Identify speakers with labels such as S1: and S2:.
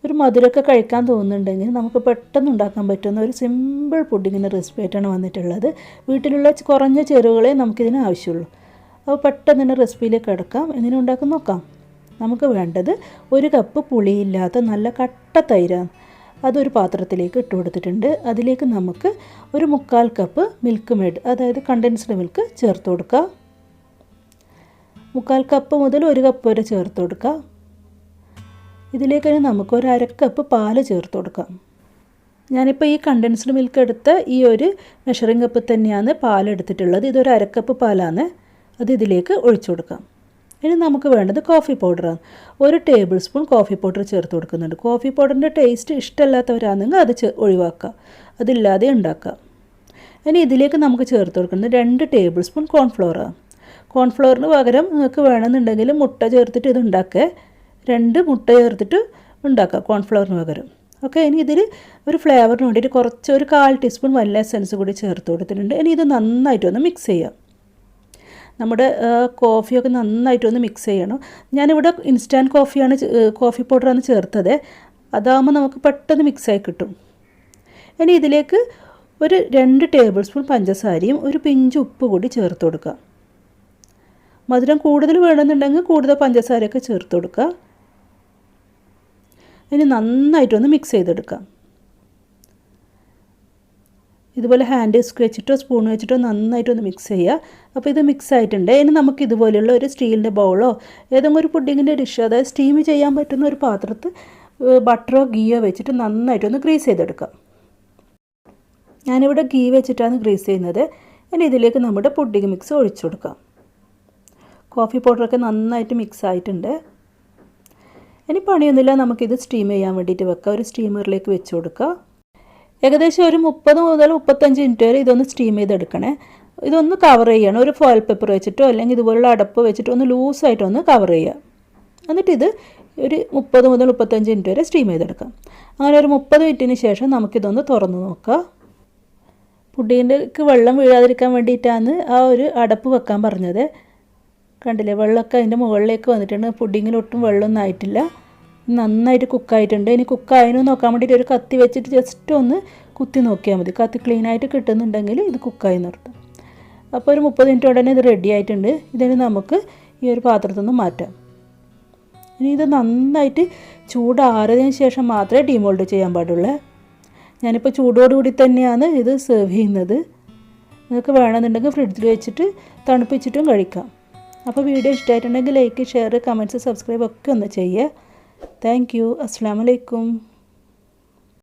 S1: ഒരു മധുരമൊക്കെ കഴിക്കാൻ തോന്നുന്നുണ്ടെങ്കിൽ നമുക്ക് പെട്ടെന്ന് ഉണ്ടാക്കാൻ പറ്റുന്ന ഒരു സിമ്പിൾ പുഡിങ്ങിൻ്റെ റെസിപ്പി ആയിട്ടാണ് വന്നിട്ടുള്ളത്. വീട്ടിലുള്ള കുറഞ്ഞ ചേരുവകളെ നമുക്കിതിന് ആവശ്യമുള്ളൂ. അപ്പോൾ പെട്ടെന്ന് തന്നെ റെസിപ്പിയിലേക്ക് കിടക്കാം. എങ്ങനെ ഉണ്ടാക്കാൻ നോക്കാം. നമുക്ക് വേണ്ടത് 1 കപ്പ് പുളിയില്ലാത്ത നല്ല കട്ട തൈരാണ്. അതൊരു പാത്രത്തിലേക്ക് ഇട്ട് കൊടുത്തിട്ടുണ്ട്. അതിലേക്ക് നമുക്ക് ഒരു 1/4 കപ്പ് മിൽക്ക് മെയ്ഡ്, അതായത് കണ്ടൻസ്ഡ് മിൽക്ക് ചേർത്ത് കൊടുക്കുക. 1/4 കപ്പ് മുതൽ 1 കപ്പ് വരെ ചേർത്ത് കൊടുക്കുക. ഇതിലേക്ക് നമുക്ക് ഒരു 1/2 കപ്പ് പാല് ചേർത്ത് കൊടുക്കാം. ഞാനിപ്പോൾ ഈ കണ്ടൻസ്ഡ് മിൽക്ക് എടുത്ത ഈ ഒരു മെഷറിംഗ് കപ്പ് തന്നെയാണ് പാലെടുത്തിട്ടുള്ളത്. ഇതൊരു 1/2 കപ്പ് പാലാണ്. അത് ഇതിലേക്ക് ഒഴിച്ചു കൊടുക്കാം. ഇനി നമുക്ക് വേണ്ടത് കോഫി പൗഡറാണ്. 1 ടേബിൾ സ്പൂൺ കോഫി പൗഡർ ചേർത്ത് കൊടുക്കുന്നുണ്ട്. കോഫി പൗഡറിൻ്റെ ടേസ്റ്റ് ഇഷ്ടമല്ലാത്തവരാണെങ്കിൽ അത് ഒഴിവാക്കുക, അതില്ലാതെ ഉണ്ടാക്കുക. ഇനി ഇതിലേക്ക് നമുക്ക് ചേർത്ത് കൊടുക്കുന്നത് 2 ടേബിൾ സ്പൂൺ കോൺഫ്ലോറാണ്. കോൺഫ്ലോറിന് പകരം നിങ്ങൾക്ക് വേണമെന്നുണ്ടെങ്കിൽ മുട്ട ചേർത്തിട്ട് ഇത് ഉണ്ടാക്കുക. 2 മുട്ട ചേർത്തിട്ട് ഉണ്ടാക്കുക കോൺഫ്ലോറിന് പകരം. ഓക്കെ, ഇനി ഇതിൽ ഒരു ഫ്ലേവറിന് വേണ്ടിയിട്ട് കുറച്ച് ഒരു 1/4 ടീസ്പൂൺ വനില എസൻസ് കൂടി ചേർത്ത് കൊടുത്തിട്ടുണ്ട്. ഇനി ഇത് നന്നായിട്ടൊന്ന് മിക്സ് ചെയ്യാം. നമ്മുടെ കോഫിയൊക്കെ നന്നായിട്ടൊന്ന് മിക്സ് ചെയ്യണം. ഞാനിവിടെ ഇൻസ്റ്റാൻറ്റ് കോഫി പൗഡറാണ് ചേർത്തത്. അതാകുമ്പോൾ നമുക്ക് പെട്ടെന്ന് മിക്സായി കിട്ടും. ഇനി ഇതിലേക്ക് ഒരു 2 ടേബിൾ സ്പൂൺ പഞ്ചസാരയും ഒരു പിഞ്ച് ഉപ്പ് കൂടി ചേർത്ത് കൊടുക്കുക. മധുരം കൂടുതൽ വേണമെന്നുണ്ടെങ്കിൽ കൂടുതൽ പഞ്ചസാരയൊക്കെ ചേർത്ത് കൊടുക്കുക. ഇനി നന്നായിട്ടൊന്ന് മിക്സ് ചെയ്തെടുക്കാം. ഇതുപോലെ ഹാൻഡ് വിസ്ക് വെച്ചിട്ടോ സ്പൂൺ വെച്ചിട്ടോ നന്നായിട്ടൊന്ന് മിക്സ് ചെയ്യുക. അപ്പോൾ ഇത് മിക്സ് ആയിട്ടുണ്ട്. ഇനി നമുക്ക് ഇതുപോലെയുള്ള ഒരു സ്റ്റീലിൻ്റെ ബൗളോ ഏതെങ്കിലും ഒരു പുഡിങ്ങിൻ്റെ ഡിഷ്, അതായത് സ്റ്റീം ചെയ്യാൻ പറ്റുന്ന ഒരു പാത്രത്തിൽ ബട്ടറോ ഗീയോ വെച്ചിട്ട് നന്നായിട്ടൊന്ന് ഗ്രീസ് ചെയ്തെടുക്കാം. ഞാനിവിടെ ഗീ വെച്ചിട്ടാണ് ഗ്രീസ് ചെയ്യുന്നത്. ഇനി ഇതിലേക്ക് നമ്മുടെ പുഡിങ് മിക്സ് ഒഴിച്ചു കൊടുക്കാം. കോഫി പൗഡറൊക്കെ നന്നായിട്ട് മിക്സ് ആയിട്ടുണ്ട്. ഇനി പണിയൊന്നുമില്ല, നമുക്കിത് സ്റ്റീം ചെയ്യാൻ വേണ്ടിയിട്ട് വെക്കാം. ഒരു സ്റ്റീമറിലേക്ക് വെച്ച് കൊടുക്കുക. ഏകദേശം ഒരു 30 മുതൽ 35 മിനിറ്റ് വരെ ഇതൊന്ന് സ്റ്റീം ചെയ്തെടുക്കണേ. ഇതൊന്ന് കവർ ചെയ്യണം. ഒരു ഫോയിൽ പേപ്പർ വെച്ചിട്ടോ അല്ലെങ്കിൽ ഇതുപോലുള്ള അടപ്പ് വെച്ചിട്ടോ ഒന്ന് ലൂസായിട്ടൊന്ന് കവർ ചെയ്യുക. എന്നിട്ട് ഇത് ഒരു 30 മുതൽ 35 മിനിറ്റ് വരെ സ്റ്റീം ചെയ്തെടുക്കാം. അങ്ങനെ ഒരു 30 മിനിറ്റിന് ശേഷം നമുക്കിതൊന്ന് തുറന്ന് നോക്കാം. പുഡിങ്ങിൻ്റെക്ക് വെള്ളം വീഴാതിരിക്കാൻ വേണ്ടിയിട്ടാണ് ആ ഒരു അടപ്പ് വെക്കാൻ പറഞ്ഞത്. കണ്ടില്ലേ, വെള്ളമൊക്കെ അതിൻ്റെ മുകളിലേക്ക് വന്നിട്ടുണ്ട്. പുഡിങ്ങിലൊട്ടും വെള്ളമൊന്നും ആയിട്ടില്ല. നന്നായിട്ട് കുക്കായിട്ടുണ്ട്. ഇനി കുക്കായതിനു നോക്കാൻ വേണ്ടിയിട്ട് ഒരു കത്തി വെച്ചിട്ട് ജസ്റ്റ് ഒന്ന് കുത്തി നോക്കിയാൽ മതി. കത്തി ക്ലീനായിട്ട് കിട്ടുന്നുണ്ടെങ്കിൽ ഇത് കുക്കായി നിർത്തും. അപ്പോൾ ഒരു 30 മിനിറ്റ് ഉടനെ ഇത് റെഡി ആയിട്ടുണ്ട്. ഇതിന് നമുക്ക് ഈ ഒരു പാത്രത്തിൽ നിന്ന് മാറ്റാം. ഇനി ഇത് നന്നായിട്ട് ചൂടാറിയതിന് ശേഷം മാത്രമേ ഡീമോൾഡ് ചെയ്യാൻ പാടുള്ളൂ. ഞാനിപ്പോൾ ചൂടോടുകൂടി തന്നെയാണ് ഇത് സെർവ് ചെയ്യുന്നത്. നിങ്ങൾക്ക് വേണമെന്നുണ്ടെങ്കിൽ ഫ്രിഡ്ജിൽ വെച്ചിട്ട് തണുപ്പിച്ചിട്ടും കഴിക്കാം. അപ്പോൾ വീഡിയോ ഇഷ്ടമായിട്ടുണ്ടെങ്കിൽ ലൈക്ക്, ഷെയർ, കമൻറ്റ്സ്, സബ്സ്ക്രൈബ് ഒക്കെ ഒന്ന് ചെയ്യുക. Thank you. അസ്സലാമു അലൈക്കും.